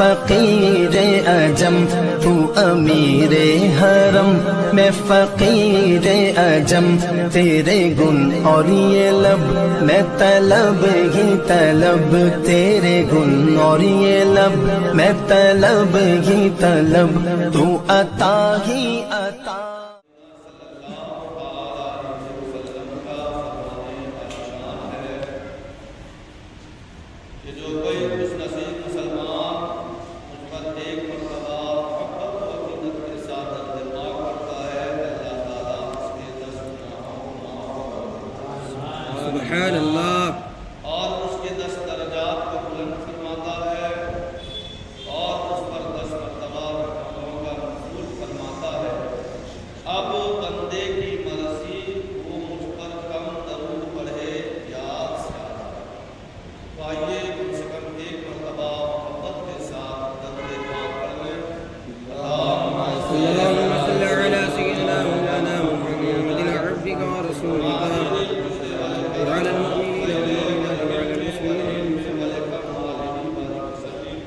فقیر عجم تو امیر حرم، میں فقیر عجم تیرے گن اور یہ لب، میں طلب ہی طلب تیرے گن اور یہ لب، میں طلب ہی طلب تو عطا ہی عطا۔ جو کوئی خوش نصیب مسلمان مجھ پر ایک مرتبہ محبت و عقیدت کے ساتھ دعا کرتا ہے، اللہ تعالیٰ اس کے 10 گناہوں کو معاف فرماتا ہے، سبحان اللہ، اور اس کے 10 درجات کو بلند فرماتا ہے، اور اس پر 10 مرتبہ رحمتوں کا نزول فرماتا ہے۔ اب بندے کی مرضی وہ مجھ پر کم درود پڑھے یا زیادہ، تو آئیے کم سے کم ایک مرتبہ محبت کے ساتھ درود پاک پڑھ لیں۔ اللہم صلی علی سیدنا مولانا محمد عبدک ورسولک وعلی المؤمنین والمؤمنات وعلی المسلمین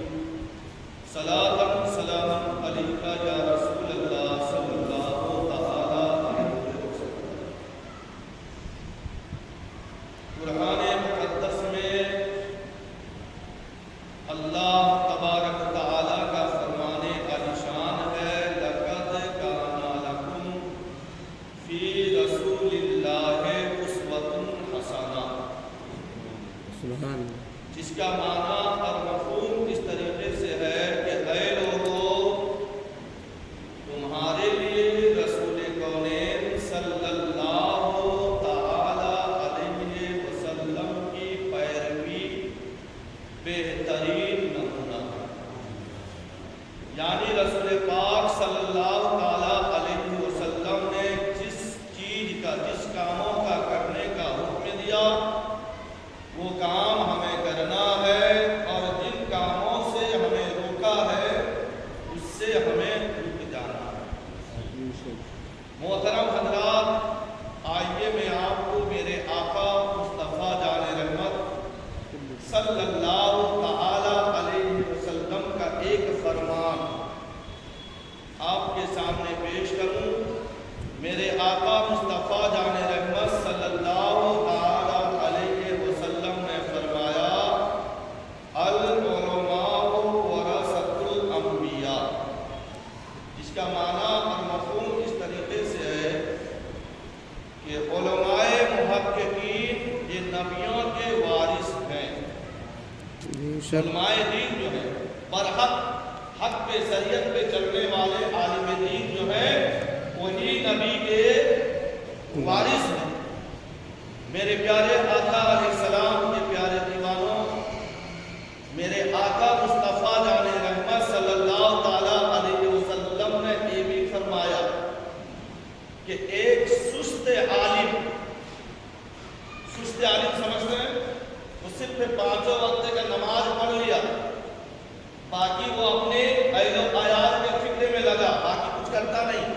صلاۃ سلام علیک یا رسول اللہ صلی اللہ تعالی علیہ وسلم۔ قرآن مقدس میں اللہ تبارک و تعالی کا فرمان عالیشان ہے، لقد کان لکم فی رسول اللہ اسوۃ حسنہ، سبحان اللہ، جس کا معنی اور مفہوم اس طریقے سے ہے کہ اے لوگو، تمہارے لیے رسول کونین صلی اللہ تعالی علیہ وسلم کی پیروی بہترین نمونہ ہے۔ یعنی رسول پاک صلی اللہ تعالی علیہ وسلم نے جس چیز کا، جس کاموں کا کرنے کا حکم دیا، وہ کام ہمیں کرنا ہے، اور جن کاموں سے ہمیں روکا ہے اس سے ہمیں رک جانا ہے۔ محترم حضرات، آئیے میں آپ کو میرے آقا مصطفیٰ جان رحمت صلی اللہ تعالی علیہ وسلم کا ایک فرمان آپ کے سامنے پیش کروں۔ میرے آقا مصطفیٰ جان رحمت صلی اللہ تعالی علیہ وسلم نے فرمایا، العلماء ورثۃ الانبیاء، جس کا معنی اور مفہوم اس طریقے سے ہے کہ علماء محققین یہ نبیوں کے وارث ہیں۔ علماء دین جو ہے برحق حق پہ شریعت پہ چلنے والے عالم دین جو ہیں وہی نبی کے وارث ہیں۔ میرے پیارے آقا علیہ السلام کے پیارے دیوانوں، میرے آقا مصطفیٰ جان رحمت صلی اللہ تعالی علیہ وسلم نے یہ بھی فرمایا کہ ایک سست عالم سمجھتے ہیں وہ صرف 5 وقت کا نماز پڑھ لیا، باقی وہ اپنے عیل و عیال کے فکر میں لگا، باقی کچھ کرتا نہیں،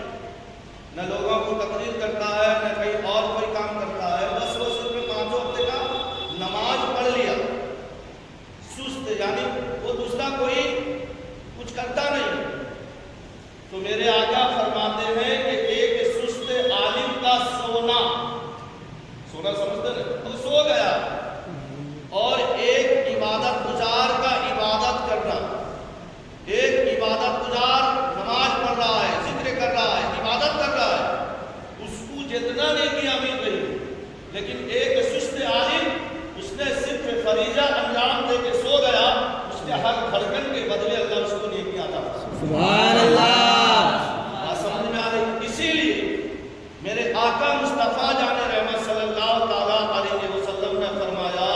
نہ لوگوں کو تقریر کرتا ہے، نہ کہیں اور کوئی کام کرتا ہے، بس وہ صرف 5 وقت کا نماز پڑھ لیا، سست، یعنی وہ دوسرا کوئی کچھ کرتا نہیں۔ تو میرے آقا فرماتے ہیں کہ ایک سست عالم کا سونا سمجھتے ہیں، وہ سو گیا، اور ایک عبادت گزار کا عبادت کرنا، ایک عبادت گزار نماز پڑھ رہا ہے، ذکر کر رہا ہے، عبادت کر رہا ہے، اس کو جتنا نیکیاں مل رہی، لیکن ایک سست عالم اس نے صرف فریضہ انجام دے کے سو گیا، اس کے ہر دھڑکن کے بدلے اللہ اس کو نیکیاں عطا فرماتا ہے۔ سبحان اللہ، بات سمجھ میں آ رہی؟ اسی لیے میرے آقا مصطفیٰ جان رحمت صلی اللہ تعالی علیہ وسلم نے فرمایا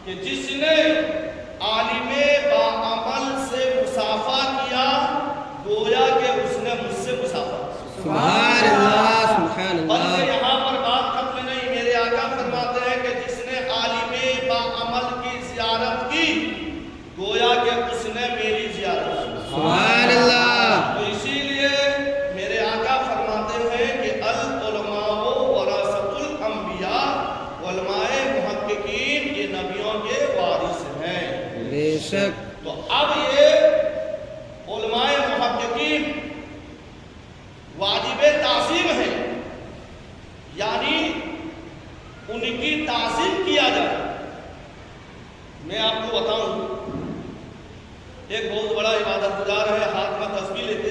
کہ جس نے عالم باعمل سے مسافہ کیا، گویا کہ اس نے مجھ سے مسافہ کیا۔ سبحان اللہ، سبحان اللہ، بلکہ یہاں پر بات ختم نہیں، میرے آقا فرماتے ہیں کہ جس نے عالم باعمل کی زیارت کی، گویا کہ اس نے میری زیارت کی۔ سبحان اللہ، تو اسی لیے میرے آقا فرماتے ہیں کہ العلماء ورثۃ الانبیاء، علماء محققین یہ نبیوں کے وارث ہیں۔ بے شک، تو اب یہ ان کی تعظیم کیا جائے۔ میں آپ کو بتاؤں، ایک بہت بڑا عبادت گزار ہے، ہاتھ میں تسبیح لیتے،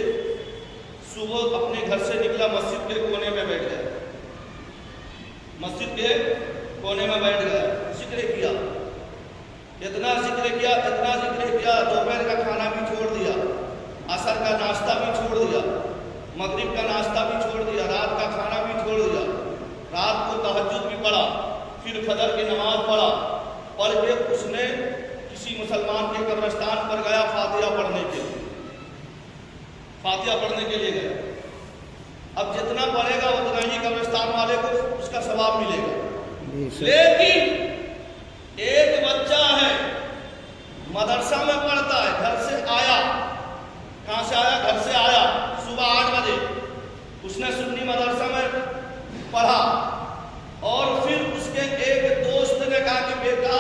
صبح اپنے گھر سے نکلا، مسجد کے کونے میں بیٹھ گیا، مسجد کے کونے میں بیٹھ گیا، ذکر کیا، اتنا ذکر کیا، اتنا ذکر کیا، دوپہر کا کھانا بھی چھوڑ دیا، عصر کا ناشتہ بھی چھوڑ دیا، مغرب کا ناشتہ بھی چھوڑ دیا، رات کا کھانا بھی چھوڑ دیا، رات کو تہجد بھی پڑھا، پھر فجر کی نماز پڑھ کے اس نے کسی مسلمان کے قبرستان پر گیا فاتحہ پڑھنے کے لیے، فاتحہ پڑھنے کے لیے گیا۔ اب جتنا پڑھے گا اتنا ہی قبرستان والے کو اس کا ثواب ملے گا، لیکن ایک بچہ ہے مدرسہ میں پڑھتا ہے، گھر سے آیا، کہاں سے آیا؟ گھر سے آیا صبح 8 بجے، اس نے سنی مدرسہ میں پڑھا، اور پھر اس کے ایک دوست نے کہا کہ بیٹا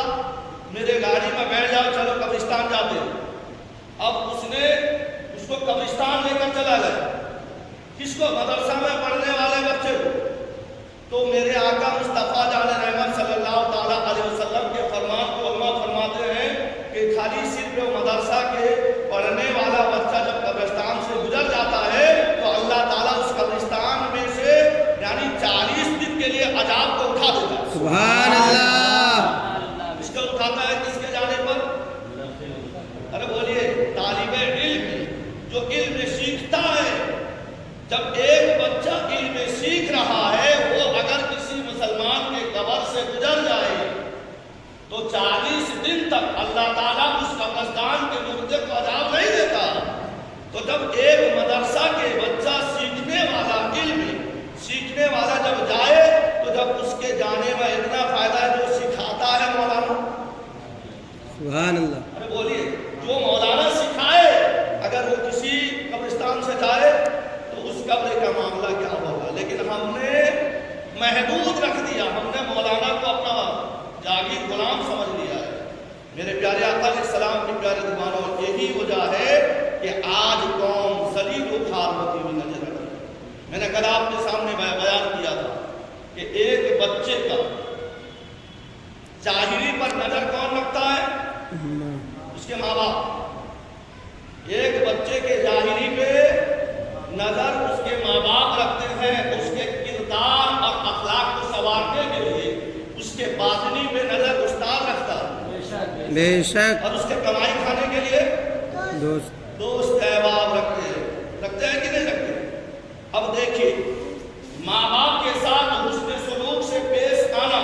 میرے گاڑی میں بیٹھ جاؤ، چلو قبرستان جاتے ہیں۔ اب اس کو قبرستان لے کر چلا گیا، کس کو؟ مدرسہ میں پڑھنے والے بچے کو۔ تو میرے آقا مصطفیٰ جان رحمت صلی اللہ تعالیٰ علیہ وسلم کے فرمان کو علماء فرماتے ہیں کہ خالی صرف مدرسہ کے پڑھنے والا بچہ جب قبرستان سے گزر جاتا ہے تو اللہ تعالیٰ اس قبرستان میں سے یعنی 40 دن کے لیے عذاب کو اٹھا دیتا ہے۔ سبحان اللہ۔ اس کو اٹھاتا ہے کس کے جانے پر؟ ارے بولیے، طالب علم جو علم سیکھتا ہے۔ جب ایک بچہ علم سیکھ رہا ہے، وہ اگر کسی مسلمان کے قبر سے گزر جائے تو 40 دن تک اللہ تعالیٰ اس قبرستان کے مردے کو عذاب نہیں دیتا۔ تو جب ایک مدرسہ کے بچہ سیکھنے والا، علم سیکھنے والا جب جائے تو جب اس کے جانے میں اتنا فائدہ ہے، جو سکھاتا ہے مولانا، سبحان اللہ۔ ارے بولیے، جو مولانا سکھائے اگر وہ کسی قبرستان سے جائے تو اس قبر کا معاملہ کیا ہوگا؟ لیکن ہم نے محدود رکھ دیا، ہم نے مولانا کو اپنا جاگیر غلام سمجھ لیا ہے۔ میرے پیارے آقا علیہ السلام کے پیارے دیوانوں، یہی وجہ ہے کہ آج قوم ذلیل و خوار ہوتی ہوئی نظر آتی ہے۔ میں نے کل آپ کے سامنے بیان کیا تھا کہ ایک بچے کا ظاہری پر نظر کون رکھتا ہے؟ اس کے ماں باپ۔ ایک بچے کے ظاہری پہ نظر اس کے ماں باپ رکھتے ہیں، اس کے کردار اور اخلاق کو سنوارنے کے لیے اس کے باطنی پہ نظر استاد رکھتا ہے، بے شک، اور اس کے کمائی کھانے کے لیے دوست احباب رکھتے ہیں کہ نہیں رکھتے؟ اب دیکھیے، ماں باپ کے ساتھ حسن سلوک سے پیش آنا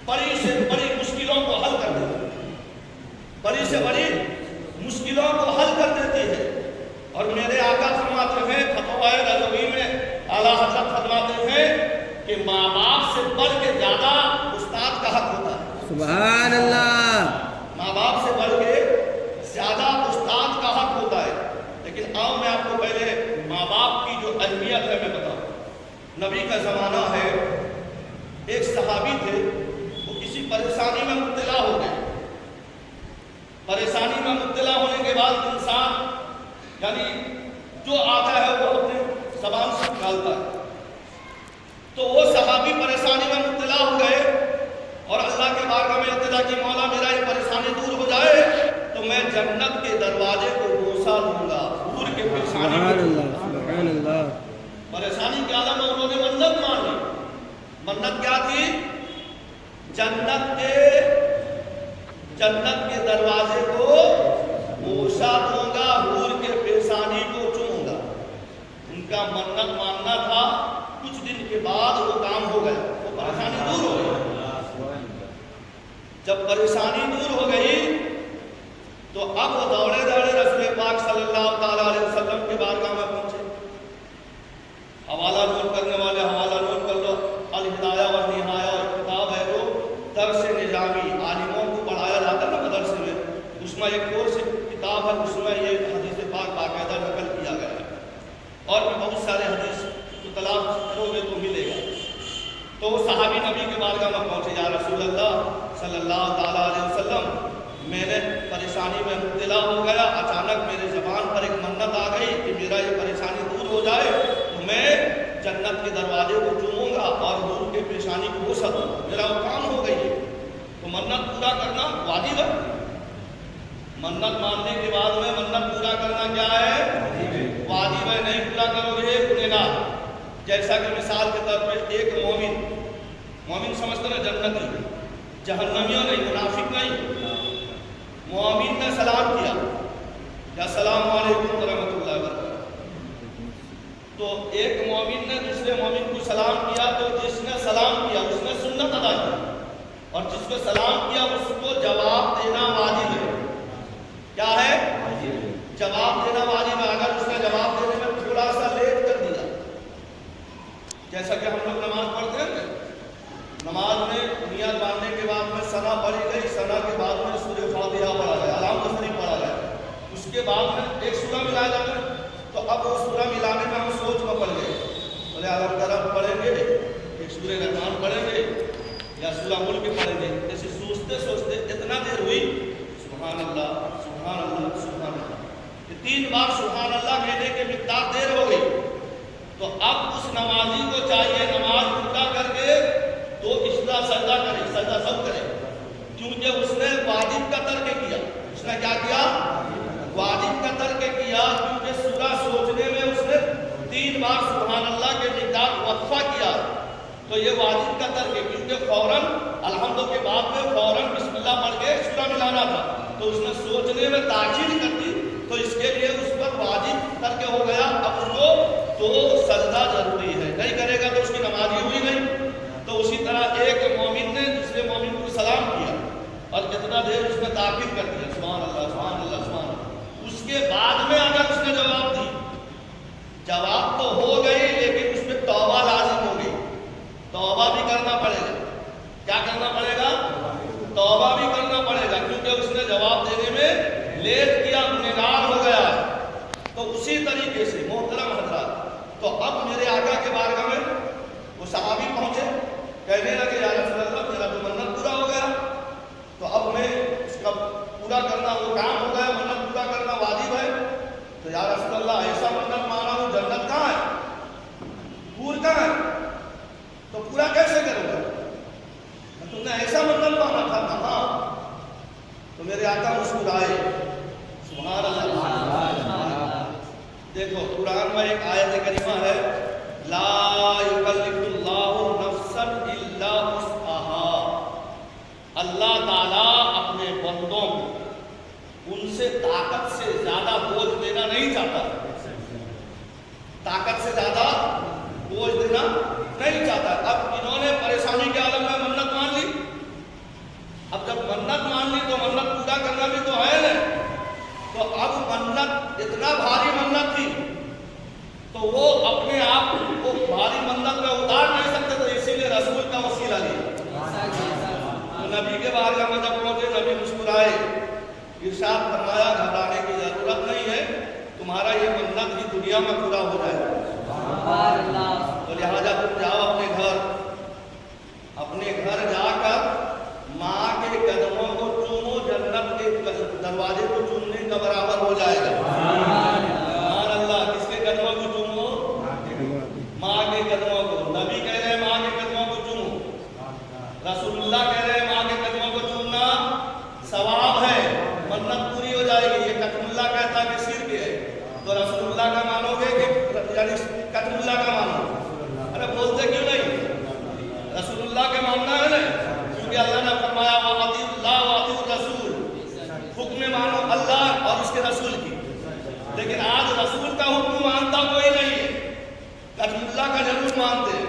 بڑی سے بڑی مشکلوں کو حل کر دیتی ہے، بڑی سے بڑی مشکلوں کو حل کر دیتی ہے۔ اور میرے آقا فرماتے ہیں فتویٰ رضوی میں، اعلیٰ حضرت فرماتے ہیں کہ ماں باپ سے بڑھ کے زیادہ استاد کا حق ہوتا ہے۔ سبحان اللہ۔ ماں باپ سے بڑھ کے زیادہ استاد کا حق ہوتا ہے۔ لیکن آؤ میں آپ کو پہلے ماں باپ کی جو اہمیت ہے میں بتاؤں۔ نبی کا زمانہ ہے، ایک صحابی تھے، وہ کسی پریشانی میں مبتلا ہو گئے۔ پریشانی میں مبتلا ہونے کے بعد انسان یعنی جو آتا ہے وہ اپنے زبان سے نکالتا ہے۔ تو وہ صحابی پریشانی میں مبتلا ہو گئے اور اللہ کے بارگاہ میں التجا کی، مولا میرا یہ پریشانی دور ہو جائے تو میں جنت کے دروازے کو بوسہ دوں گا، حور کے پریشانی سبحان اللہ، سبحان اللہ۔ پریشانی کے عالم میں انہوں نے منت مان لی۔ منت کیا تھی؟ جنت کے دروازے کو بوسہ دوں گا، حور کے پیشانی کو چوموں گا۔ ان کا منت ماننا تھا، کچھ دن کے بعد وہ کام ہو گیا، وہ پریشانی دور ہو گئی۔ جب پریشانی دور ہو گئی تو اب وہ دوڑے رسول پاک صلی اللہ تعالیٰ علیہ وسلم کے بارگاہ میں پہنچے۔ حوالہ نوٹ کرنے والے حوالہ نوٹ کر لو، الہدایہ والنہایہ اور کتاب ہے جو درس نظامی عالموں کو پڑھایا جاتا ہے نا مدرسے میں، اس میں ایک کورس کتاب ہے، اس میں یہ حدیث پاک باقاعدہ نقل کیا گیا ہے، اور بھی بہت سارے حدیث کو تلاش کرو گے تو ملے گا۔ تو وہ صحابی نبی کے بارگاہ میں پہنچے، یا رسول اللہ صلی اللہ تعالیٰ علیہ وسلم، میں نے پریشانی میں مبتلا ہو گیا، اچانک میرے زبان پر ایک منت آ گئی کہ میرا یہ پریشانی دور ہو جائے تو میں جنت کے دروازے کو چوموں گا اور حور کے پیشانی کو بوسہ دوں گا، میرا मन्नत मानने के बाद में मन्नत पूरा करना क्या है? वाजिब है। नहीं पूरा करोगे गुनहगार। जैसा कि मिसाल के तौर पर एक मोमिन समझते ना जन्नती, जहन्नमियों नहीं, मुनाफिक नहीं। मोमिन ने सलाम किया, या सलाम अलैकुम व रहमतुल्लाहि व बरकातहू। तो एक मोमिन ने दूसरे मोमिन को सलाम किया, तो जिसने सलाम किया उसने सुन्नत अदा की, और जिसको सलाम किया उसको जवाब देना वाजिब है। क्या है? जवाब देना वाजिब है। अगर उसने जवाब देने में थोड़ा सा लेट कर दिया, जैसा कि हम लोग नमाज पढ़ते हैं, नमाज में नियत बांधने के बाद में सना पढ़ी गई, सना के बाद में सूरह फातिहा पढ़ा गया, अलाम शरीफ पढ़ा गया, उसके बाद में एक सूरा मिलाया जाता है। तो अब वो सूरा मिलाने में हम सोच में पड़ गए, बोले अलम तरफ पढ़ेंगे, एक सूरह रहमान पढ़ेंगे, या सूरह मुल्क पढ़ेंगे। ऐसे सोचते सोचते इतना देर हुई, सुभान अल्लाह सुभान अल्लाह सुभान अल्लाह, 3 बार सुभान अल्लाह कहने के मिकदार देर हो गई। तो अब उस नमाजी को चाहिए नमाज पूरा करके तो इस्ता सजदा करे, सजदा सब करे, क्योंकि उसने वाजिब का तर्क किया। उसने क्या किया? वाजिब का तर्क किया, क्योंकि सूरा सोचने में उसने 3 बार सुभान अल्लाह के मिकदार वक्फा किया। तो ये वाजिब का तर्क है, क्योंकि फौरन अल्हम्दुलिल्लाह के बाद में फौरन बिस्मिल्लाह पढ़ के सूरा मिलाना था, तो उसने सोचने में ताखीर कर दी, तो इसके लिए उस पर वाजिब तर्क हो गया। अब उसको तो सजदा जरूरी है, नहीं करेगा तो उसकी नमाज ही हुई नहीं। तो उसी तरह एक मोमिन ने दूसरे मोमिन को सलाम किया, और कितना देर उसने ताकीर कर दिया, सुभान अल्लाह सुभान अल्लाह सुभान अल्लाह। उसके बाद में अगर उसने जवाब दी, जवाब तो हो गई, लेकिन उसमें तौबा लाजिम हो गई, तौबा भी करना पड़ेगा। क्या करना पड़ेगा? तौबा भी करना पड़ेगा, क्योंकि उसने जवाब देने में लेट किया, गुनहगार हो गया। तो उसी तरीके से मोहतरम हजरात, तो अब मेरे आका के बारगाह में वो सहाबी पहुंचे, कहने लगे या रसूल अल्लाह मेरा तो मन्नत पूरा हो गया, तो अब मैं उसका पूरा करना वो काम हो गया, मन्नत पूरा करना वाजिब है। तो या रसूल अल्लाह ऐसा मन्नत माना हूँ, जन्नत कहाँ है, पूर कहाँ है, तो पूरा कैसे करूँगा? तुमने ऐसा मन्नत माना था ना? हाँ। तो मेरे आका मुस्कुराए, सुभान अल्लाह। देखो कुरान में एक आयत करीमा है, ला युकल्लिफुल्लाहु नफ्सन इल्ला वुस्अहा। अल्लाह ताला अपने बंदों को उनसे ताकत से ज्यादा बोझ देना नहीं चाहता, ताकत से ज्यादा बोझ देना नहीं चाहता। अब इन्होंने परेशानी के आलम में मन्नत मान ली, अब जब मन्नत मान ली तो मन्नत पूरा करना भी तो है ना। तो अब मन्नत इतना भारी मन्नत थी, तो वो अपने आप को भारी मन्नत में उतार नहीं सकते, तो इसीलिए रसूल का वसीला लिया। तो नबी के बारगाह में जब पहुंचे, नबी मुस्कुराए, इरशाद फरमाया घबराने की जरूरत नहीं है, तुम्हारा ये मन्नत ही दुनिया में पूरा हो जाएगा। तो लिहाजा तुम जाओ अपने घर जाकर माँ के कदमों को चूमो, जन्नत के दरवाजे को चूमने का बराबर हो जाएगा। सुभान अल्लाह। किसके कदमों को चूमो? माँ के कदमों को। नबी कह रहे हैं माँ के कदमों को चूमो, रसूलुल्लाह कह रहे हैं माँ के कदमों को चूमना सवाब है, मन्नत पूरी हो जाएगी। ये कतमुल्लाह कहता है कि सिर के है, तो रसूलुल्लाह का मानोगे कि यानी कतमुल्लाह का मानो? अरे बोलते क्यों नहीं? रसूलुल्लाह के मानना है ना, क्योंकि अल्लाह ने फरमाया वातिउल्लाह वातिउर रसूल, हुक्म मानो अल्लाह और उसके रसूल की। लेकिन आज रसूल का हुक्म मानता कोई नहीं है, कतमुल्लाह का जरूर मानते हैं,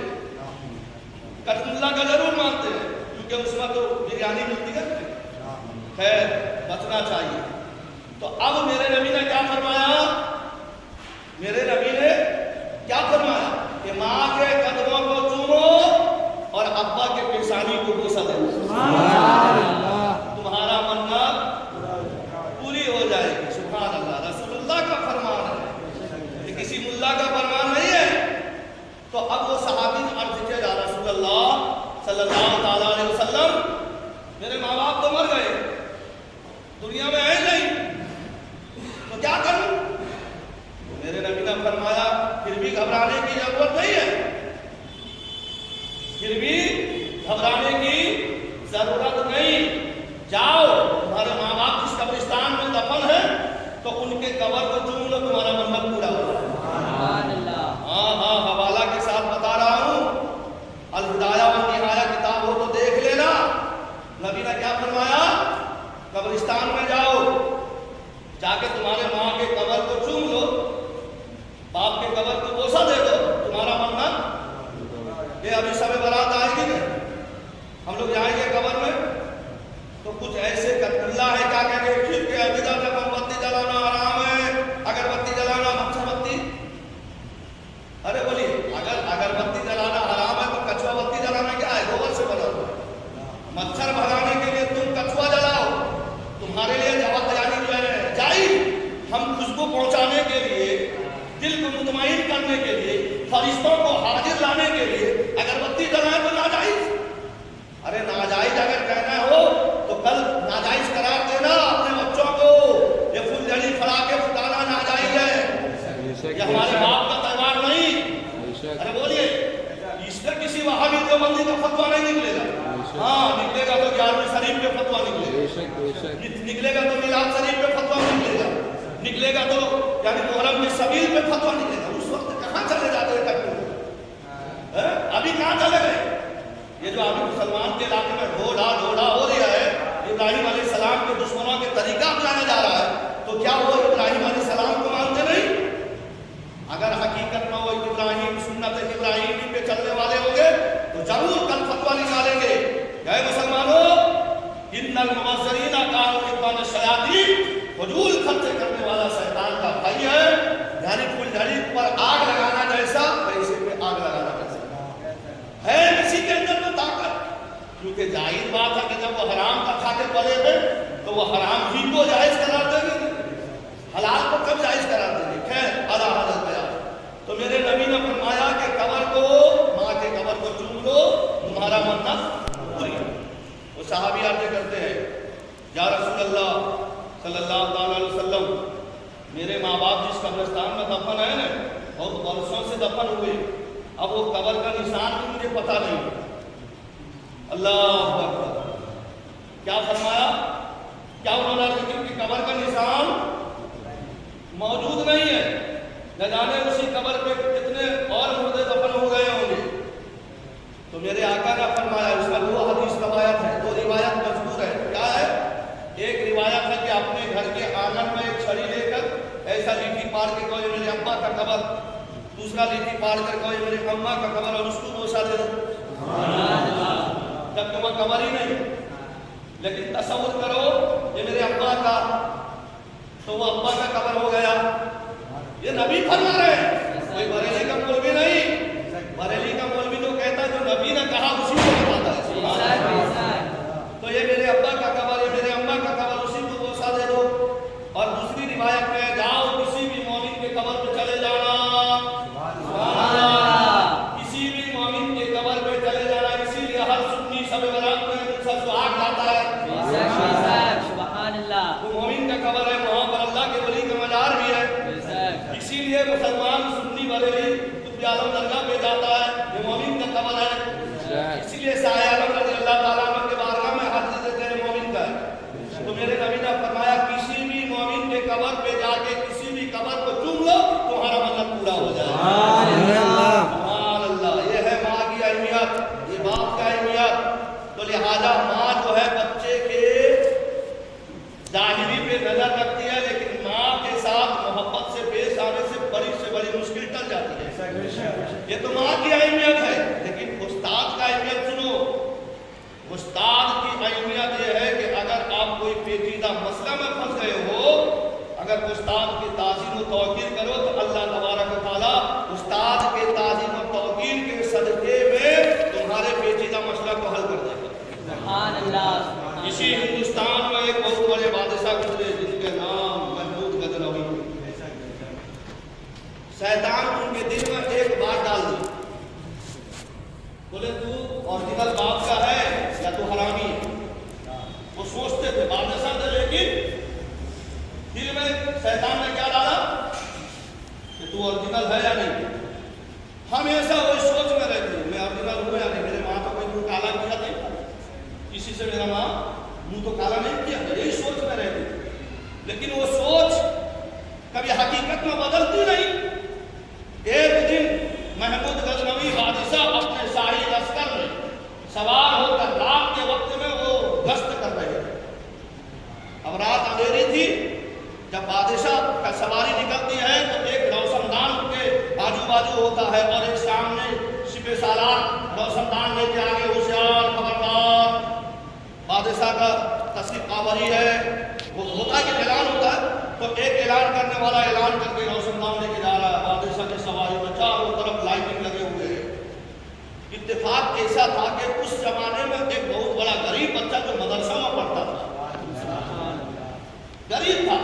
कतमुल्लाह का जरूर मानते हैं, क्योंकि उसमें तो बिरयानी मिलती है। खैर बचना चाहिए। तो अब मेरे नबी ने क्या फरमाया? मेरे नबी ने क्या फरमाया कि माँ के कदमों को चूमो और अब्बा के पेशानी को बोसा दो, तुम्हारा मन्नत पूरी हो जाएगी। सुभान अल्लाह। रसूलुल्लाह का फरमान है, किसी मुल्ला का फरमान नहीं है। तो अब वो सहाबी अर्ज किया, या रसूलल्लाह सल्लल्लाहु ताला अलैहि वसल्लम, मेरे माँ बाप तो मर गए, दुनिया में है नहीं, तो क्या करूं? मेरे नबी ने फरमाया फिर भी घबराने की जरूरत नहीं है, फिर भी घबराने की जरूरत नहीं। जाओ तुम्हारे माँ बाप बाप जिस कब्रिस्तान में दफन है तो उनके कब्र को चूम लो, तुम्हारा मन्नत पूरा हो जाए। हाँ, हवाला के साथ बता रहा हूँ, अल हिदाया व निहाया किताब हो तो देख लेना। नबी ने क्या फरमाया, कब्रिस्तान में जाओ, जाके तुम्हारे माँ के कब्र को चूम लो, बाप के कब्र को बोसा दे दो, तुम्हारा मन्नत। ये अभी सब बारात आएगी ना, हम लोग जाएंगे कब्र में तो कुछ ऐसे अल्लाह है क्या कहेंगे, खींच के अभिदा जब मोमबत्ती जलाना हराम है, अगरबत्ती जलाना, मच्छरबत्ती, अरे बोलिए अगर अगरबत्ती जलाना हराम है तो कछुआ बत्ती जलाना क्या है, गोबर से बना हुआ है। मच्छर भगाने के लिए तुम कछुआ जलाओ, तुम्हारे लिए जवाब यानी जो है जाई, हम खुशबू पहुंचाने के लिए, दिल को मुतमईन करने के लिए, फरिश्तों को हाजिर लाने के लिए अगरबत्ती जलाएं तो नाजायज। अरे नाजायज अगर कहना हो तो कल नाजायज करार देना अपने बच्चों को, ये फुलझड़ी फड़ाके फुटाना नाजायज है, ये हमारे बाप का त्योहार नहीं। अरे बोलिए, इसका किसी वहाबी देवबंदी का फतवा नहीं निकलेगा। हाँ निकलेगा तो 11वीं शरीफ पे फतवा निकलेगा, निकलेगा तो मिलाद शरीफ पे फतवा निकलेगा, निकलेगा तो यानी मुहर्रम के सबील पे फतवा निकलेगा। उस वक्त कहाँ चले जाते हैं, अभी कहाँ चले गए? ये जो अभी मुसलमान के इलाके में ढोढ़ा हो रहा है, इब्राहिम अलैहिस्सलाम के दुश्मनों के तरीका अपनाया जा रहा है, तो क्या वो इब्राहिम अलैहिस्सलाम को मानते नहीं? अगर हकीकत में वो इब्राहिम सुन्नत इब्राहिमी पे चलने वाले होंगे तो जरूर कल फतवा निकालेंगे। गए मुसलमानों, इन्नल मुबस्सिरीना कानू इख्वान शयातीन, फजूल खर्चे करने वाला शैतान का भाई है। यानी फुलझड़ी पर आग लगाना जैसा वैसे पे आग लगाना जैसा है, किसी के अंदर में ताकत। क्योंकि जाहिर बात है कि जब वो हराम का खाते पले थे तो वो हराम ही को जायज करार देंगे, हलाल को कब जायज करार देंगे। खैर आला हजरत गया तो मेरे नबी ने फरमाया कि कब्र को, माँ के कब्र को चूम लो, तुम्हारा मन्नत पूरी। वो सहाबी अर्ज करते हैं, या रसूल अल्लाह सल्लल्लाहु अलैहि वसल्लम, मेरे माँ बाप जिस कब्रिस्तान में दफन है ना, बहुत वर्षों से दफन हुए, अब वो कब्र का निशान भी मुझे पता नहीं। अल्लाह अकबर, क्या फरमाया, क्या उन्होंने जिक्र की कब्र का निशान मौजूद नहीं है, न जाने उसी कब्र पे कितने और मुर्दे दफन हो गए होंगे। तो मेरे आका ने फरमाया, उसका दो हदीस रवायत है, दो रिवायत मजबूर है। क्या है, एक रिवायत है कि अपने घर के आंगन में एक छड़ी लेकर ऐसा लीठी पार के कहो मेरे अम्मा का कब्र, दूसरा लीठी पार कर कहो मेरे अम्मा का कब्र, और उसको बोसा दे दो, जब तुम्हें कब्र ही नहीं। लेकिन तसव्वुर करो ये मेरे अब्बा का, तो वो अब्बा का कब्र हो गया। ये नबी फरमा रहे हैं, कोई बरेली का मौलवी नहीं। बरेली का मौलवी तो कहता है जो नबी ने कहा उसी को बताता है। तो ये मेरे अब्बा का कब्र, ये मेरे अम्मा का कब्र, उसी को बोसा दे दो। और दूसरी रिवायत में, जाओ किसी भी मोमिन के कब्र पे चले जाना, किसी भी मोमिन के कब्र पे चले जाना। इसीलिए हर सुन्नी शब बरात में उनका सुहाग गाता है, वो मोमिन का कब्र है, वहाँ पर अल्लाह के वली का मजार भी है। इसीलिए मुसलमान सुन्नी बरेली कुतुब आलम दरगाह पे जाता है, ये मोमिन का कब्र है। इसीलिए शाह आलम रज़ी अल्लाह ताला अन्हु के बारगाह में हाथ देते हैं, मोमिन का है। तो मेरे नबी ने फरमाया, किसी भी मोमिन के कब्र पे जाके किसी भी कब्र को चूम लो, तुम्हारा मतलब पूरा हो जाएगा। सुभान अल्लाह, ये है माँ की अहमियत, ये बाप का अहमियत। तो लिहाजा माँ जो है बच्चे के जाहिरी पे नजर रखती है, लेकिन माँ के साथ मोहब्बत से पेश आने से बड़ी मुश्किल टल जाती है। ये तो माँ की अहमियत है, लेकिन उस्ताद का अहमियत सुनो। उस्ताद की अहमियत ये है कि अगर आप कोई पेचीदा मसला में फंस गए हो, अगर उस्ताद की ताज़ीम और तौकीर करो तो अल्लाह तबारक व तआला उस्ताद के ताज़ीम और तौकीर के सदक़े में तुम्हारे पेचीदा मसला को हल कर देगा। सुभान अल्लाह। इसी हिंदुस्तान में एक बहुत बड़े बादशाह गुजरे जिनके नाम महमूद गजनवी। शैतान उनके दिल में एक बात डाल दी, बोले तू ओरिजिनल बाप का है या तू हरामी है। वो सोचते थे बादशाह थे, लेकिन दिल में शैतान ने क्या डाला कि तू ओरिजिनल है या नहीं। हमेशा वो सोच में रहते मैं ओरिजिनल हूँ या नहीं। मेरे माँ तो कोई मुँह काला किया नहीं, किसी से मेरा माँ मुँह तो काला नहीं किया, यही सोच में रहते। سوار ہو کر رات کے وقت میں وہ گشت کر رہے تھے. اب رات اندھیری تھی. جب بادشاہ کا سواری نکلتی ہے تو ایک روشندان کے آجو باجو ہوتا ہے اور ایک سامنے شپہ سالار روشندان لے کے آگے ہوشیار خبردار. بادشاہ کا تشریف آوری ہے. وہ ہوتا ہے کہ اعلان ہوتا ہے تو ایک اعلان کرنے والا اعلان کر کے روشندان لے کے جا رہا ہے. بادشاہ کی سواری میں چاروں طرف لائٹنگ لگے ہوئے ہیں. اتفاق ایسا تھا کہ اس زمانے میں ایک بہت بڑا غریب بچہ جو مدرسہ میں پڑھتا تھا, غریب تھا,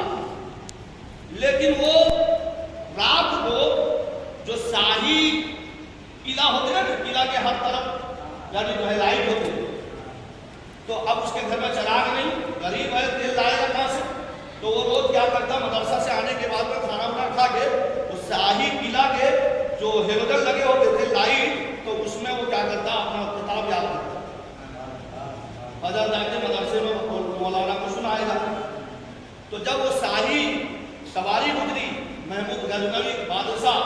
لیکن وہ رات کو جو شاہی قلعہ ہوتے ہیں نا, قلعہ کے ہر طرف یعنی جو ہے لائٹ ہوتی ہے, تو اب اس کے گھر میں چراغ نہیں, غریب ہے, تیل لائے گا کہاں سے؟ تو وہ روز کیا کرتا, مدرسہ سے آنے کے بعد میں کھانا وانا کھا کے اس شاہی قلعہ کے جو ہیلوجن لگے ہوتے تھے لائٹ, تو اس میں وہ کیا کرتا, اپنا کتاب یاد کرتا. فجر جا کے مدرسے میں مولانا کو سنائے گا. تو جب وہ شاہی سواری گزری, محمود غزنوی بادشاہ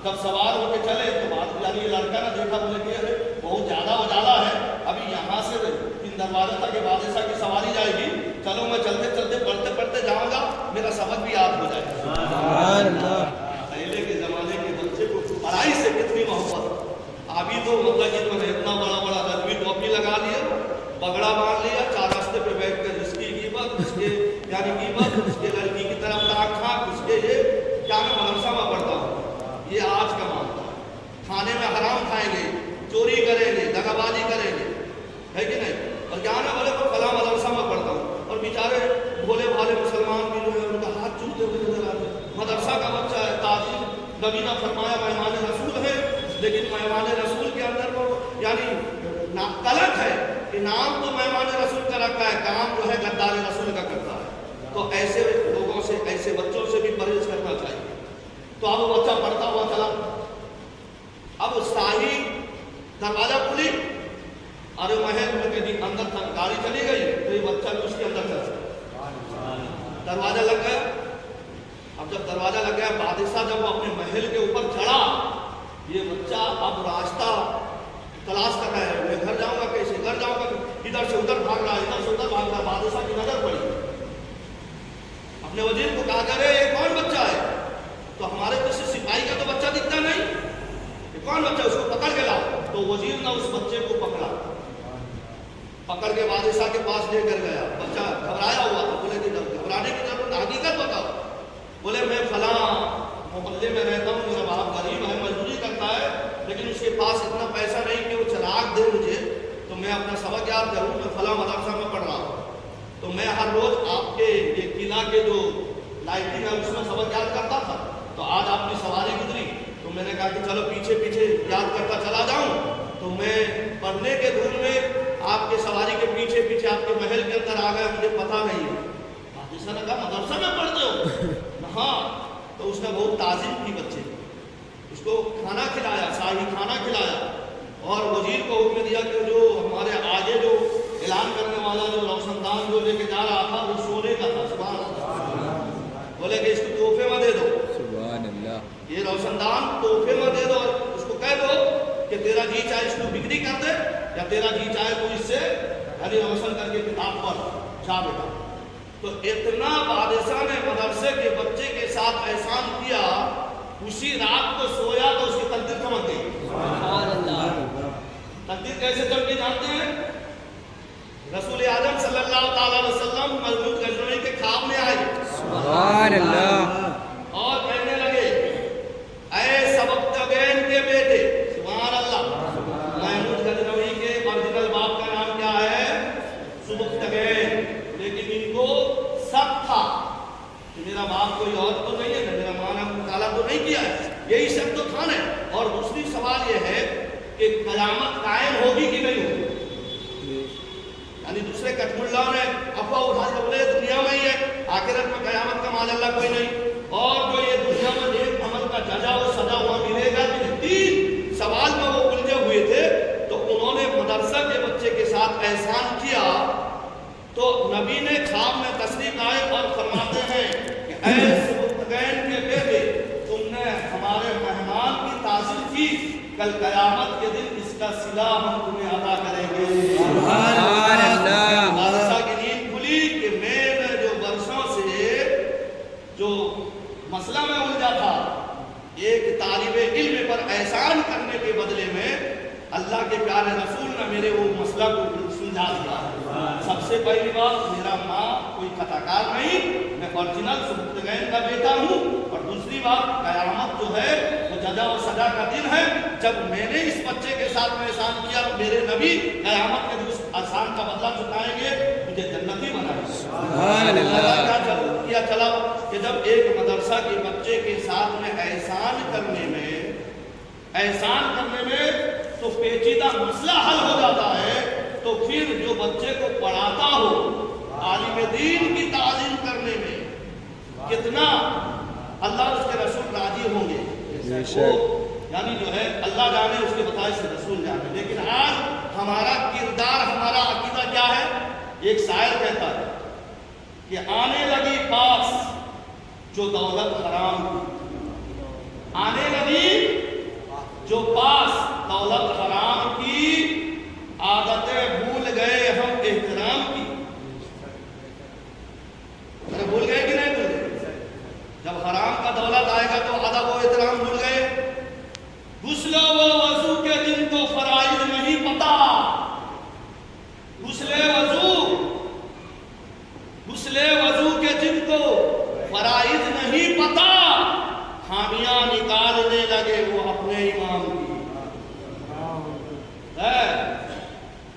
جب سوار ہو کے چلے تو یعنی لڑکا نے دیکھا, بولے کہ بہت زیادہ اجالا ہے, ابھی یہاں سے 3 دروازے تک کے بادشاہ کی سواری جائے گی, چلو میں چلتے چلتے پڑھتے پڑھتے جاؤں گا, میرا سبق بھی یاد ہو جائے گا. پہلے کے زمانے کے بچے کو پڑھائی سے کتنی محبت. ابھی تو مطلب کہ میں نے اتنا بڑا بڑا رضوی ٹوپی لگا لیا, پگڑا باندھ لیا, 4 راستے پہ بیٹھ کر اس کی غیبت, اس کے یعنی غیبت, اس کے لڑکی کی طرف ناک کھانک, اس کے یہ کیا میں مدرسہ میں پڑھتا ہوں. یہ آج کا معاملہ. کھانے میں حرام کھائیں گے, چوری کریں گے, دغا بازی کریں گے, ہے کہ نہیں, اور کیا نا بولے تو فلاں مدرسہ میں پڑھتا ہوں, اور بیچارے بھولے بھالے مسلمان بھی جو ہے ان کا ہاتھ چومتے ہوئے نظر آتے ہیں. مدرسہ کا بچہ ہے, تعظیم نبی نے فرمایا مہمان رسول ہے, لیکن مہمان رسول کے اندر وہ یعنی غلط ہے کہ نام تو مہمان رسول کا رکھا ہے, کام جو ہے غدار رسول کا کرتا ہے. تو ایسے لوگوں سے, ایسے بچوں سے بھی پرہیز کرنا چاہیے. تو اب وہ بچہ پڑھتا ہوا چلا. اب شاہی دروازہ کھلی, ارے محل میں کہ اندر گاڑی چلی گئی تو یہ بچہ بھی اس کے اندر چلا, دروازہ لگ گیا. اب جب دروازہ لگ گیا, بادشاہ جب وہ اپنے محل کے اوپر چڑھا, یہ بچہ اب راستہ تلاش کر رہا ہے, میں گھر جاؤں گا کیسے, گھر جاؤں گا, ادھر سے ادھر بھاگ رہا, ادھر سے ادھر بھاگ رہا. بادشاہ کی نظر پڑی, اپنے وزیر کو کہا کرے یہ کون بچہ ہے؟ تو ہمارے کسی سپاہی کا تو بچہ دکھتا نہیں, یہ کون بچہ, اس کو پکڑ کے لاؤ. تو وزیر نے اس بچے کو پکڑا, پکڑ کے بادشاہ کے پاس لے کر گیا. بچہ گھبرایا ہوا تھا, بولے کہ گھبرانے کی ضرورت, حقیقت بتاؤ. بولے میں فلاں محلے میں رہتا ہوں, میرا باپ غریب ہے, مزدوری کرتا ہے, لیکن اس کے پاس اتنا پیسہ نہیں کہ وہ چراغ دے مجھے تو میں اپنا سبق یاد کروں. میں فلاں مدرسہ میں پڑھ رہا ہوں, تو میں ہر روز آپ کے یہ قلعہ کے جو لائٹنگ ہے اس میں سبق یاد کرتا تھا. تو آج آپ کی سواری گزری تو میں نے کہا کہ چلو پیچھے پیچھے یاد کرتا چلا جاؤں. تو میں پڑھنے کے دھن میں آپ کے سواری کے پیچھے پیچھے آپ کے محل کے اندر آ گیا, مجھے پتا نہیں ہے. بادشاہ نے کہا مدرسہ میں پڑھتے ہو؟ ہاں. تو اس نے بہت تعظیم کی بچے, اس کو کھانا کھلایا, شاہی کھانا کھلایا, اور وزیر کو حکم دیا کہ جو ہمارے آگے جو اعلان کرنے والا جو روشندان جو لے کے جا رہا تھا وہ سونے کا تھا. سبحان اللہ. بولے کہ اس کو تحفے میں دے دو, سبحان اللہ. یہ روشندان تحفے میں دے دو, اس کو کہہ دو کہ تیرا جی چاہے اس کو بکری کر دے یا تیرا جی چاہے تو اس سے یعنی روشن کر کے کتاب پڑھ جا بیٹا. تو اتنا بادشاہ نے مدرسے کے بچے کے ساتھ احسان کیا, اسی رات کو سویا تو اس کی تقدیر چمک گئی. تقدیر کیسے چمکی جانتے ہیں؟ رسول اعظم صلی اللہ تعالی علیہ وسلم محمود غزنوی کے خواب میں آئے سبحان اللہ, اور کہنے لگے اے سبکتگین کے بیٹے. سبحان اللہ. محمود غزنوی کے اوریجنل باپ کا نام کیا ہے؟ سبکتگین, لیکن ان کو شک تھا کہ میرا باپ کوئی اور تو نہیں ہے, میرا ماں نے مطالعہ تو نہیں کیا ہے, یہی شک تو تھا نا. اور دوسری سوال یہ ہے کہ قیامت قائم ہوگی کہ نہیں ہوگی. یعنی دوسرے کٹم اللہ نے افواہ اٹھا کے بولے دنیا میں ہی ہے, آخرت میں قیامت کا معاذ اللہ کوئی نہیں, اور جو یہ دنیا میں ایک عمل کا جزا و سزا وہاں ملے گا. 3 سوال میں وہ الجھے ہوئے تھے, تو انہوں نے مدرسہ کے بچے کے ساتھ احسان کیا. تو نبی نے خواب میں تشریف لائے اور فرماتے ہیں کہ اے سبکتگین کے بیٹے, تم نے ہمارے مہمان کی تعظیم کی, کل قیامت کے دن اس کا صلہ ہم تمہیں ادا کریں گے. بدلے میں اللہ کے پیارے رسول نے میرے وہ مسئلہ کو سلجھا دیا۔ سب سے پہلی بات، میرا ماں کوئی خطاکار نہیں، میں اوریجنل سبکتگین کا بیٹا ہوں، اور دوسری بات قیامت جو ہے وہ جزا و سزا کا دن ہے، جب میں نے اس بچے کے ساتھ میں احسان کیا، میرے نبی قیامت کے اس احسان کا بدلہ چکائیں گے، مجھے جنتی بنائیں گے۔ سبحان اللہ۔ کیا چلا کہ جب ایک مدرسہ کے بچے کے ساتھ میں احسان کرنے میں تو پیچیدہ مسئلہ حل ہو جاتا ہے، تو پھر جو بچے کو پڑھاتا ہو عالم دین کی تعظیم کرنے میں کتنا اللہ اس کے رسول راضی ہوں گے، وہ یعنی جو ہے اللہ جانے، اس کے بتائے سے رسول جانے۔ لیکن آج ہمارا کردار، ہمارا عقیدہ کیا ہے؟ ایک شاعر کہتا ہے کہ آنے لگی پاس جو دولت حرام کی، آنے لگی جو پاس دولت حرام کی، عادتیں بھول گئے ہم احترام کی۔ بھول گئے کہ نہیں بھول گئے؟ جب حرام کا دولت آئے گا تو ادب و احترام بھول گئے۔ غسل و وضو کے دن کو فرائض نہیں پتا، غسل وضو کے دن کو فرائض نہیں پتا، خامیاں نکالنے لگے وہ اپنے امام کی۔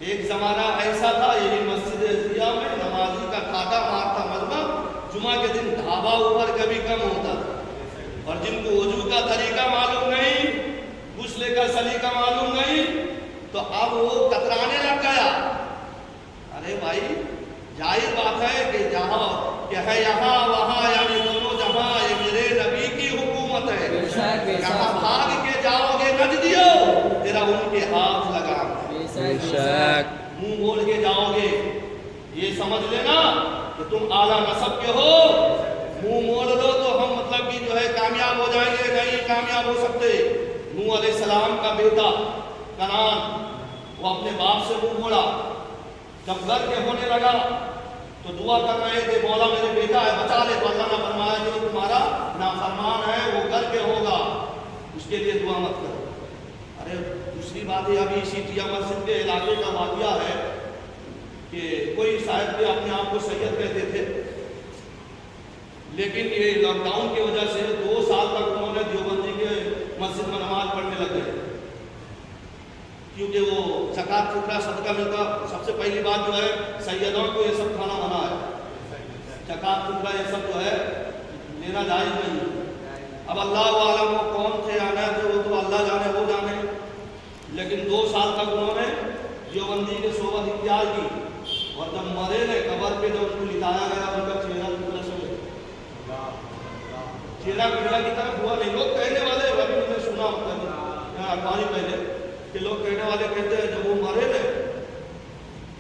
ایک زمانہ ایسا تھا، یہی مسجد عزیہ میں نمازی کا کھاتا مارتا مذہب، جمعہ کے دن ڈھابا اوپر کبھی کم ہوتا تھا، اور جن کو وضو کا طریقہ معلوم نہیں، غسل کا سلیقہ معلوم نہیں، تو اب وہ کترانے لگ گیا۔ ارے بھائی، ظاہر بات ہے کہ جہاں کہ ہے یہاں وہاں، یعنی دونوں جہاں، یہ میرے نبی کی حکومت ہے۔ کہاں بھاگ کے جاؤ گے نجدیو، تیرا ان کے ہاتھ لگا، منہ بول کے جاؤ گے، یہ سمجھ لینا کہ تم اعلیٰ نسب کے ہو، منہ موڑ دو تو ہم مطلب کہ جو ہے کامیاب ہو جائیں گے، نہیں کامیاب ہو سکتے۔ نوح علیہ السلام کا بیٹا کنعان، وہ اپنے باپ سے منہ موڑا، جب گھر کے ہونے لگا تو دعا کر رہے تھے، مولا میرے بیٹا ہے بچا لے، تو اللہ نے فرمایا جو تمہارا نافرمان ہے وہ گھر کے ہوگا، اس کے لیے دعا مت کرو۔ ارے دوسری بات ہے، ابھی اسی ٹیا مسجد کے علاقے کا واقعہ ہے کہ کوئی صاحب کے اپنے آپ کو سید کہتے تھے، لیکن یہ لاک ڈاؤن کی وجہ سے 2 سال تک انہوں نے دیوبندی کے مسجد میں نماز پڑھنے لگ گئے، کیونکہ وہ زکوٰۃ فطرہ صدقہ ملتا۔ سب سے پہلی بات جو ہے، سیدوں کو یہ سب کھانا منع ہے، زکوٰۃ فطرہ یہ سب جو ہے لینا جائز نہیں ہے۔ اب اللہ عالم وہ کون تھے آنا تھے، وہ تو اللہ جانے، وہ جانے، لیکن 2 سال تک انہوں نے دیوبندی کے صحبت اختیار کی، اور جب مرے نے قبر پہ جب ان کو لٹایا گیا، ان کا چہرہ ٹکڑا سے چہرہ ٹکڑا کی طرف ہوا نہیں۔ لوگ کہنے والے، ابھی میں نے سنا اخباری پہلے کہ لوگ کہنے والے کہتے ہیں جب وہ مرے نا،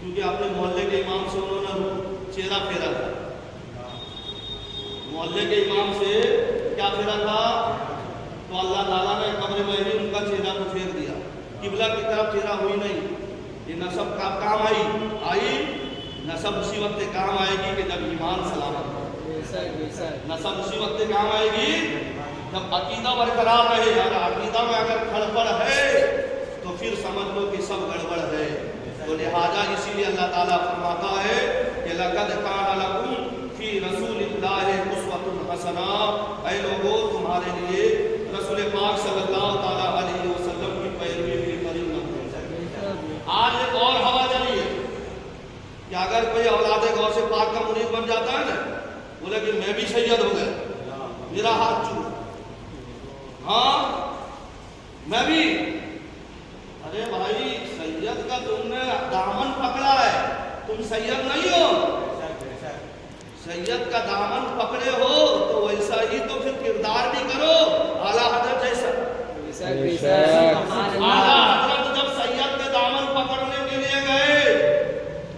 کیونکہ اپنے محلے کے امام سے انہوں نے چہرہ پھیرا تھا، محلے کے امام سے کیا پھیرا تھا، تو اللہ تعالیٰ نے قبر میں ہی ان کا چہرہ کو پھیر دیا، قبلہ کی طرف چہرہ ہوئی نہیں۔ یہ نسب کا کام آئی، نسب اسی وقت کام آئے گی کہ جب ایمان سلامت ہو، نسب اسی وقت کام آئے گی جب عقیدہ برقرار رہے۔ اور عقیدہ میں اگر کھڑپڑ ہے تو پھر سمجھ لو کہ سب گڑبڑ ہے۔ تو لہٰذا اسی لیے اللہ تعالیٰ فرماتا ہے کہ لَقَدْ كَانَ لَكُمْ فِي رَسُولِ اللَّهِ أُسْوَةٌ حَسَنَةٌ، اے لوگوں تمہارے لیے رسول پاک صلی اللہ تعالیٰ علیہ وسلم کی پیروی بھی فریضہ ہے۔ آج ایک اور ہوا چلی ہے کہ اگر کوئی اولاد غوث پاک کا مرید بن جاتا ہے نا، بولے کہ میں بھی سید ہو گیا، میرا ہاتھ چھو، ہاں میں بھی۔ ارے بھائی، سید کا تم نے دامن پکڑا ہے، تم سید نہیں ہو۔ سید کا دامن پکڑے ہو تو ویسا ہی تو پھر کردار بھی کرو اعلیٰ حضرت جیسا۔ اعلیٰ حضرت جب سید کے دامن پکڑنے کے لیے گئے،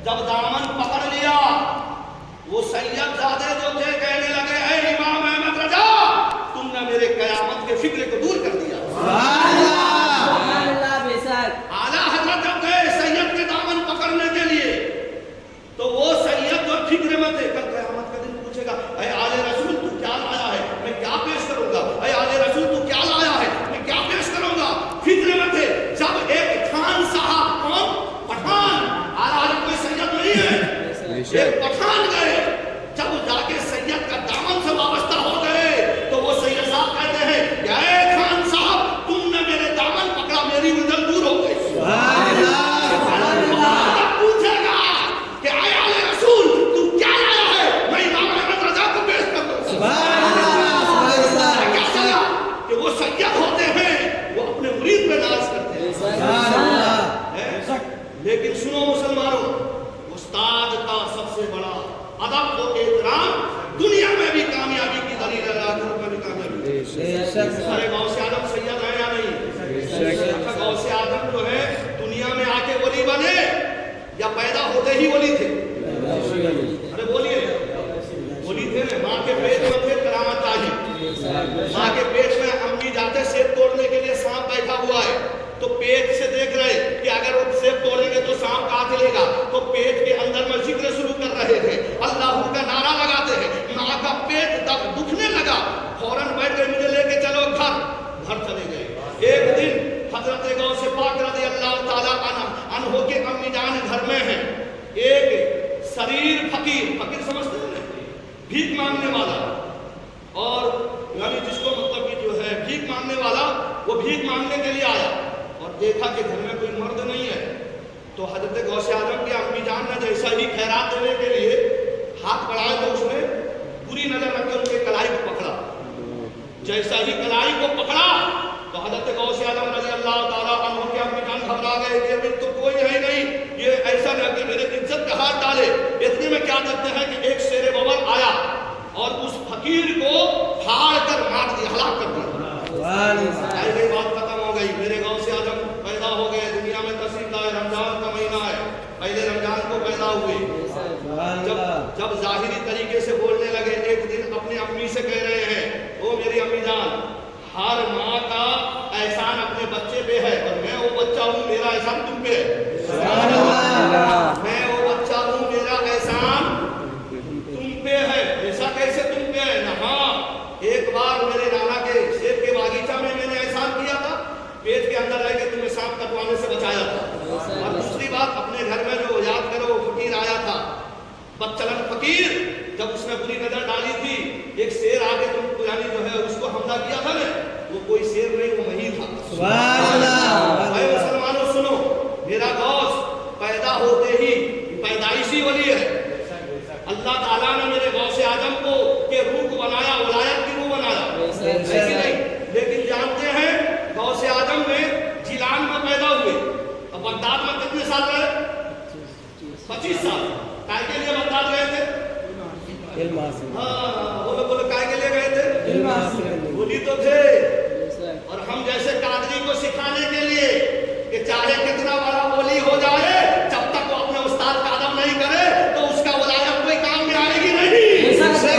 جب دامن پکڑ لیا، وہ سید زادے جو تھے کہنے لگے، اے امام احمد رضا، تم نے میرے قیامت کے فکر کو دور کر دیا۔ اعلیٰ حضرت جب گئے سید کے دامن پکڑنے کے لیے، تو وہ سید جو فکر میں تھے، کل قیامت کا دن پوچھے گا، اے آل رسول تو کیا لایا ہے، میں کیا پیش کروں گا، اے آل رسول تو کیا لایا ہے، میں کیا پیش کروں گا، فکر میں تھے۔ लेकिन सुनो मुसलमानों, उस्ताद का सबसे बड़ा अदब और एहतराम दुनिया में भी कामयाबी की दलील है, आखिरत में भी कामयाबी। अरे गौसे आदम सैयद है या नहीं? गौसे आदम जो है दुनिया में आके वली बने या पैदा होते ही वली थे? अरे बोलिए, वली थे ना। माँ के पेट में थे, करामत ताजी। माँ के पेट में अम्मी जाते सेब तोड़ने के लिए, सांप बैठा हुआ है तो पेट से देख रहे कि अगर वो सेब तोड़ेंगे तो सांप काट लेगा, तो पेट के अंदर में जिक्र शुरू कर रहे थे, अल्लाह का नारा लगाते हैं। माँ का पेट तब दुखने लगा, फौरन बैठ गए, मुझे लेके चलो घर चले गए। एक दिन हजरत गौसे पाक रज़ी अल्लाह ताला अन्हो के अम्मी जान घर में है, एक शरीर फकीर समझते हैं ना, भीख मांगने वाला, और यानी जिसको मतलब कि जो है भीख मांगने वाला, वो भीख मांगने के लिए आया और देखा कि घर में कोई मर्द नहीं है, तो हजरत गौसे आजम के अम्मी जान ने जैसा ही खैरात देने के लिए हाथ बढ़ाया तो उसने बुरी नजर रख के उनके कलाई को पकड़ा। जैसा ही कलाई को पकड़ा तो हजरत गौसे आजम रज़ी अल्लाह ताला अन्हु के अम्मी जान घबरा गए कि अभी तो कोई है नहीं, ये ऐसा न कि मेरे इज्जत पे हाथ डाले। इतने में क्या करते हैं कि एक शेर बबल आया और उस फकीर को फाड़ कर मार दिया, हलाक कर दिया। ऐसी बात खत्म हो गई। मेरे गांव से आजम पैदा हो गए, दुनिया में तशरीफ लाए, रमजान का महीना है, पहले रमजान को पैदा हुए। जब जाहिरी तरीके से बोलने लगे, एक दिन अपनी अम्मी से कह रहे हैं, ओ मेरी अम्मी जान, हर माँ का एहसान अपने बच्चे पे है और मैं वो बच्चा हूँ, मेरा एहसान तुम पे है। मैं वो बच्चा हूँ, मेरा एहसान तुम पे है। ऐसा कैसे तुम पे है? हाँ, एक बार मेरे नाना के सेब के बागीचा में मैंने एहसान किया था, पेट के अंदर रह के तुम्हें सांप कटवाने से बचाया था। और दूसरी बात, अपने घर में जो याद करो वो फकीर आया था, बदचलन फकीर, जब उसने बुरी नजर डाली थी, एक शेर आके तुम यानी जो है उसको हमला किया था ना, वो कोई शेर नहीं, वो वही था। भाई मुसलमानों सुनो, मेरा गौस पैदा होते ही पैदाइशी वली है। अल्लाह ताला ने मेरे गौसे आजम को के रूह को बनाया, वलायत की रूह बनाया, लेकिन जानते हैं गौसे आजम में जिलान में पैदा हुए, अब बगदाद में कितने साल रहे? 25 साल। काय के लिए बगदाद गए थे? बोलो काय के लिए गए थे? बोली तो थे। और हम जैसे कादरी को सिखाने के लिए कि चाहे कितना बड़ा वली हो जाए, जब तक वो अपने उस्ताद का अदब नहीं करे तो उसका वलायत कोई काम में आएगी नहीं। गौसे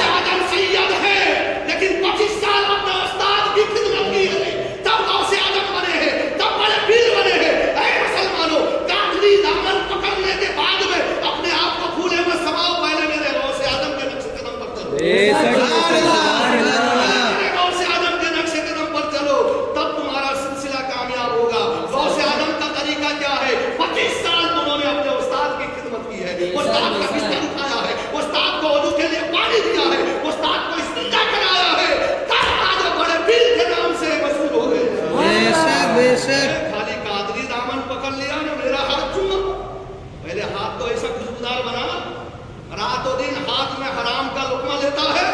आजम सैयद है, लेकिन 25 साल अपने उस्ताद की खिदमत की है, तब गौसे आजम बने हैं, तब बड़े पीर बने हैं। ऐ मुसलमानों, कादरी दामन पकड़ने के बाद में अपने आप को फूले में समाओ, पहले मेरे गौसे आजम के नक्शे कदम पर चलो। मेरे गौसे आजम के नक्शे कदम पर चलो, तब तुम्हारा सिलसिला कामयाब होगा। गौसे आजम का तरीका क्या है? 25 साल उन्होंने अपने उस्ताद की खिदमत की है, उस्ताद का बिस्तर उठाया है, उस्ताद को वुज़ू के लिए पानी दिया है, उस्ताद को इस्तिंजा कराया है, तब आज बड़े पीर के नाम से मशहूर हो गए। खाली कादरी दामन पकड़ लिया ना, मेरा हाथ चूमा, पहले हाथ तो ऐसा खुशबूदार बना, रातों दिन हाथ में हराम का लुकमा लेता है,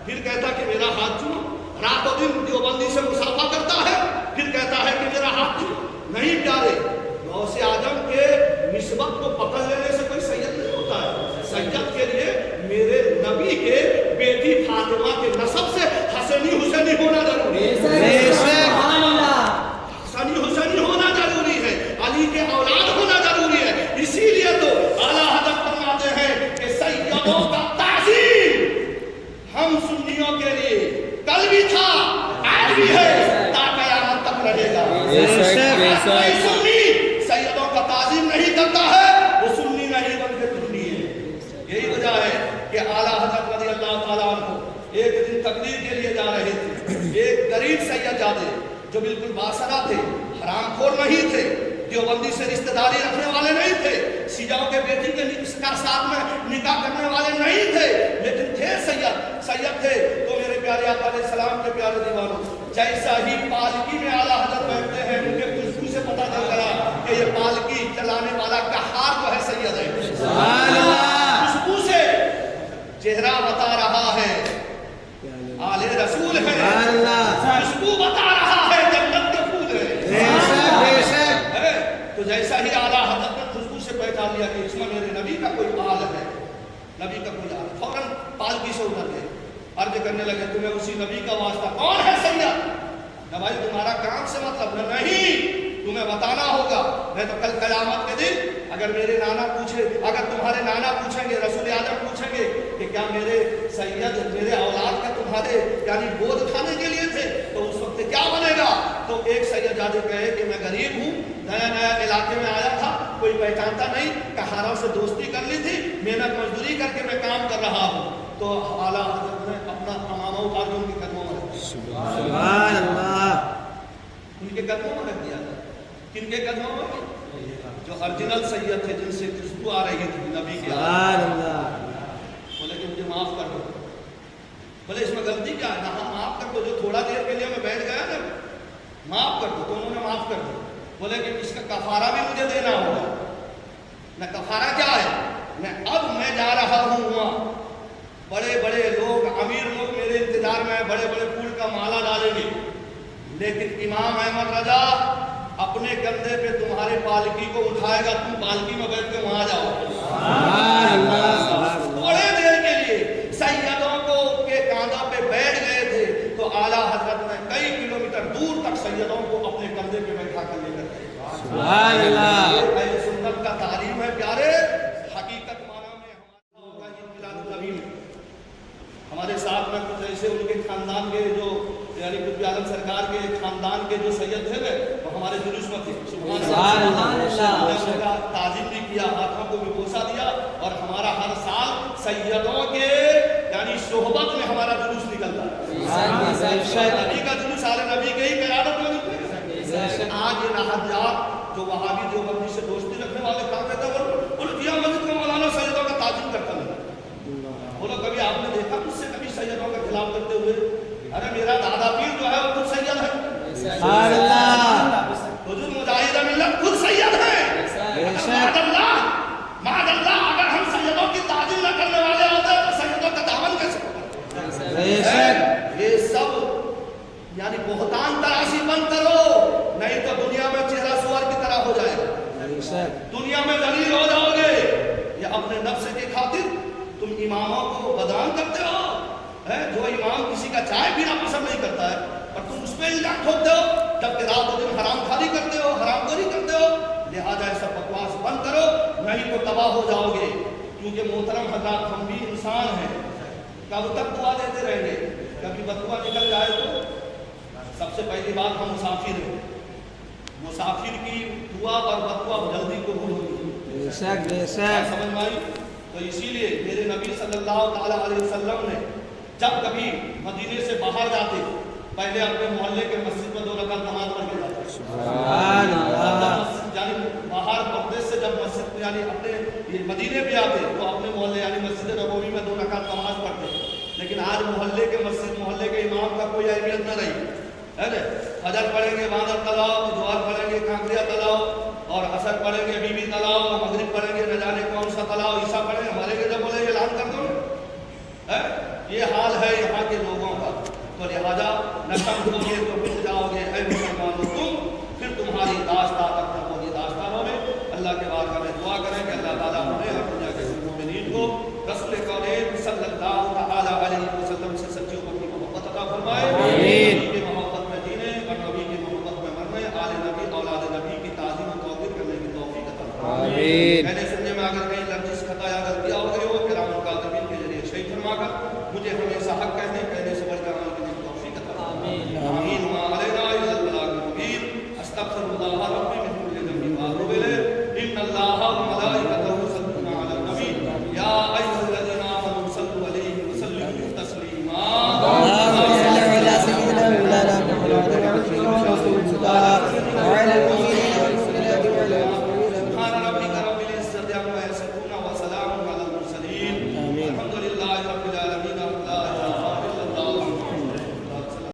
फिर कहता कि मेरा हाथ चूमा, रातों दिन देवबंदी से मुसाफा करता है, फिर कहता है कि मेरा हाथ चूमा। नहीं प्यारे, गौसे आजम के निस्बत को पकड़ लेने से कोई सैयद नहीं होता है। सैयद के लिए मेरे नबी के बेटी फातिमा के नसब से हसनी हुसैनी होना जरूरी है, हसनी हुसैनी होना जरूरी है, अली के औलाद होना जरूरी है। इसीलिए तो आला हज़रत फरमाते हैं कि सैयदों का ताज़ीम हम सुन्नियों के लिए कल भी था, आज भी है, ता क़यामत तक रहेगा। कोई सुन्नी सैयदों का ताज़ीम नहीं करता है, वो सुन्नी नहीं बल्कि सुन्नी है। यही वजह है कि आला हज़रत रज़ी अल्लाह ताला अन्हु एक दिन तकरीर के लिए जा रहे थे। एक गरीब सैयदजादे जो बिल्कुल बासरा थे, हरामखोर नहीं थे, देवबंदी से रिश्तेदारी रखने वाले नहीं थे, सिजाओं के बेटी के साथ में निकाह करने वाले नहीं थे, लेकिन थे सैयद थे। तो मेरे प्यारे आका अलैहिस्सलाम के प्यारे दीवानों, जैसा ही पालकी में आला हज़रत बैठते हैं, उनके खुशबू से पता चल गया कि ये पालकी चलाने वाला कहार जो है सैयद है। खुशबू से चेहरा बता रहा है आले रसूल है, खुशबू बता रहा है जन्नत के फूल है। तो तो जैसा ही आला हजरत ने खुशबू से पहचान लिया कि इसमें मेरे नबी का कोई आल है, नबी का कोई आल, फौरन पालकी से उतर गए, अर्ज करने लगे तुम्हें उसी नबी का वास्ता, कौन है सैयद? न भाई तुम्हारा काम से मतलब न, नहीं तुम्हें बताना होगा, नहीं तो कल कयामत के दिन अगर मेरे नाना पूछे, अगर तुम्हारे नाना पूछेंगे, रसूल आजम पूछेंगे कि क्या मेरे सैयद मेरे औलाद का तुम्हारे यानी गोद खाने के लिए थे, तो उस वक्त क्या बनेगा? तो एक सैयदजादे कहे कि मैं गरीब हूँ, नया नया इलाके में आया था, कोई पहचानता नहीं, कहारों से दोस्ती कर ली थी, मेहनत मजदूरी करके मैं काम कर रहा हूँ। तो आला हजरत ने अपना अमामा उतार के उनके कदमों में रख दिया, सुभान अल्लाह, उनके कदमों में रख दिया था। किनके कदमों में? जो ओरिजिनल सैयद थे, जिनसे खुशबू आ रही थी नबी के। सुभान अल्लाह। बोले कि मुझे माफ कर दो। बोले इसमें गलती क्या है? हाँ माफ कर दो, जो थोड़ा देर के लिए मैं बैठ गया ना, माफ कर दो। तो उन्होंने माफ कर दिया। बोले कि इसका कफारा भी मुझे देना होगा। न कफारा क्या है? मैं जा रहा हूँ वहाँ, बड़े बड़े लोग, अमीर लोग मेरे इंतजार में, बड़े बड़े फूल का माला डालेंगे, लेकिन इमाम अहमद रजा अपने कंधे पे तुम्हारे पालकी को उठाएगा, तुम पालकी में बैठ के वहां जाओ। थोड़े देर के लिए सैयदों को के कांधों पे बैठ गए थे, तो आला हजरत ने कई किलोमीटर दूर तक सैयदों को अपने कंधे पे बैठा कर लेकर गए। सुभान अल्लाह। ये सुन्नत का तालीम है प्यारे। हकीकत माना में हमारा होगा ये मिलाद नबी में हमारे साथ में कुछ ऐसे उनके खानदान के जो यानी कुतुब आलम सरकार के खानदान के जो सैयद थे वो हमारे जुलूस में थे। सुभान अल्लाह। उनका ताज़ीम भी किया, हाथों को भी बोसा दिया, और हमारा हर साल सैयदों के यानी सोहबत में हमारा जुलूस निकलता है। नबी का जुलूस सारे नबी के ही क़यादत में निकलेगा। आज ये नाहजात जो वहाबी देवबंदी से दोस्ती रखने वाले काम करते हैं, उल्टिया मस्जिद में मौलाना सैयदों का ताज़ीम करता है। बोलो कभी आपने देखा मुझसे कभी सैयदों का खिलाफ करते हुए? अरे मेरा दादा पीर जो है वो खुद सैयद है, हुजूर मुजाहिद मिल्लत खुद सैयद है। मादल्लाह, अगर हम सैयदों की ताज़ीम न करने वाले होते तो सैयदों का दामन कैसे होगा? ये सब यानी बहुतान तराशी बंद करो, नहीं तो दुनिया में चेहरा सुअर की तरह हो जाएगा, दुनिया में दलील हो जाओगे। या अपने नफ्स की खातिर तुम इमामों को बदनाम करते हो, है जो इमाम किसी का चाय पीना पसंद नहीं करता है, और तुम उस पर इल्जाम ठोकते हो, जबकि रात दिन हराम खारी करते हो, हरामखोरी करते हो। लिहाजा ऐसा बकवास बंद करो, नहीं तो तबाह हो जाओगे। क्योंकि मोहतरम हजरात, हम भी इंसान हैं, कब तक दुआ देते रहेंगे? कभी बदुआ निकल जाए तो सबसे पहली बात हम मुसाफिर हैं, मुसाफिर की दुआ और बदुआ जल्दी कबूल होगी। समझ में आई? तो इसीलिए मेरे नबी सल्लल्लाहु अलैहि वसल्लम ने जब कभी मदीने से बाहर जाते, पहले अपने मोहल्ले के मस्जिद में 2 रकात नमाज पढ़ के जाते। सुभान अल्लाह। यानी बाहर परदेश से जब मस्जिद यानी अपने ये मदीने भी आते तो अपने मोहल्ले यानी मस्जिद नबवी में 2 रकात नमाज पढ़ते। लेकिन आज मोहल्ले के मस्जिद, मोहल्ले के इमाम का कोई अहमियत न रही है ना। फजर पढ़ेंगे बांदर तालाब, जोहर पढ़ेंगे कांकरिया तालाब, और असर पढ़ेंगे बीबी तालाब, और मगरिब पढ़ेंगे न जाने कौन सा तालाब, ईसा पढ़ेंगे। हमारे के जब बोले ऐलान कर दो है, ये हाल है यहाँ के लोगों का। तो लिहाजा न समझोगे तो मिट जाओगे ऐ मुसलमानों तुम, फिर तुम्हारी दास्तां तक न होगी दास्तानों में। अल्लाह के बारगाह में दुआ करें कि अल्लाह ताला हमें और दुनिया के मोमिनीन को रसूल कौनैन सल्लल्लाहु तआला अलैहि वसल्लम से सच्ची मोहब्बत अता फरमाए। नबी की मोहब्बत में जीने और नबी की मोहब्बत में मरने, आले नबी औलाद नबी की ताज़ीम और तौक़ीर करने की तौफ़ीक़ अता फरमाए।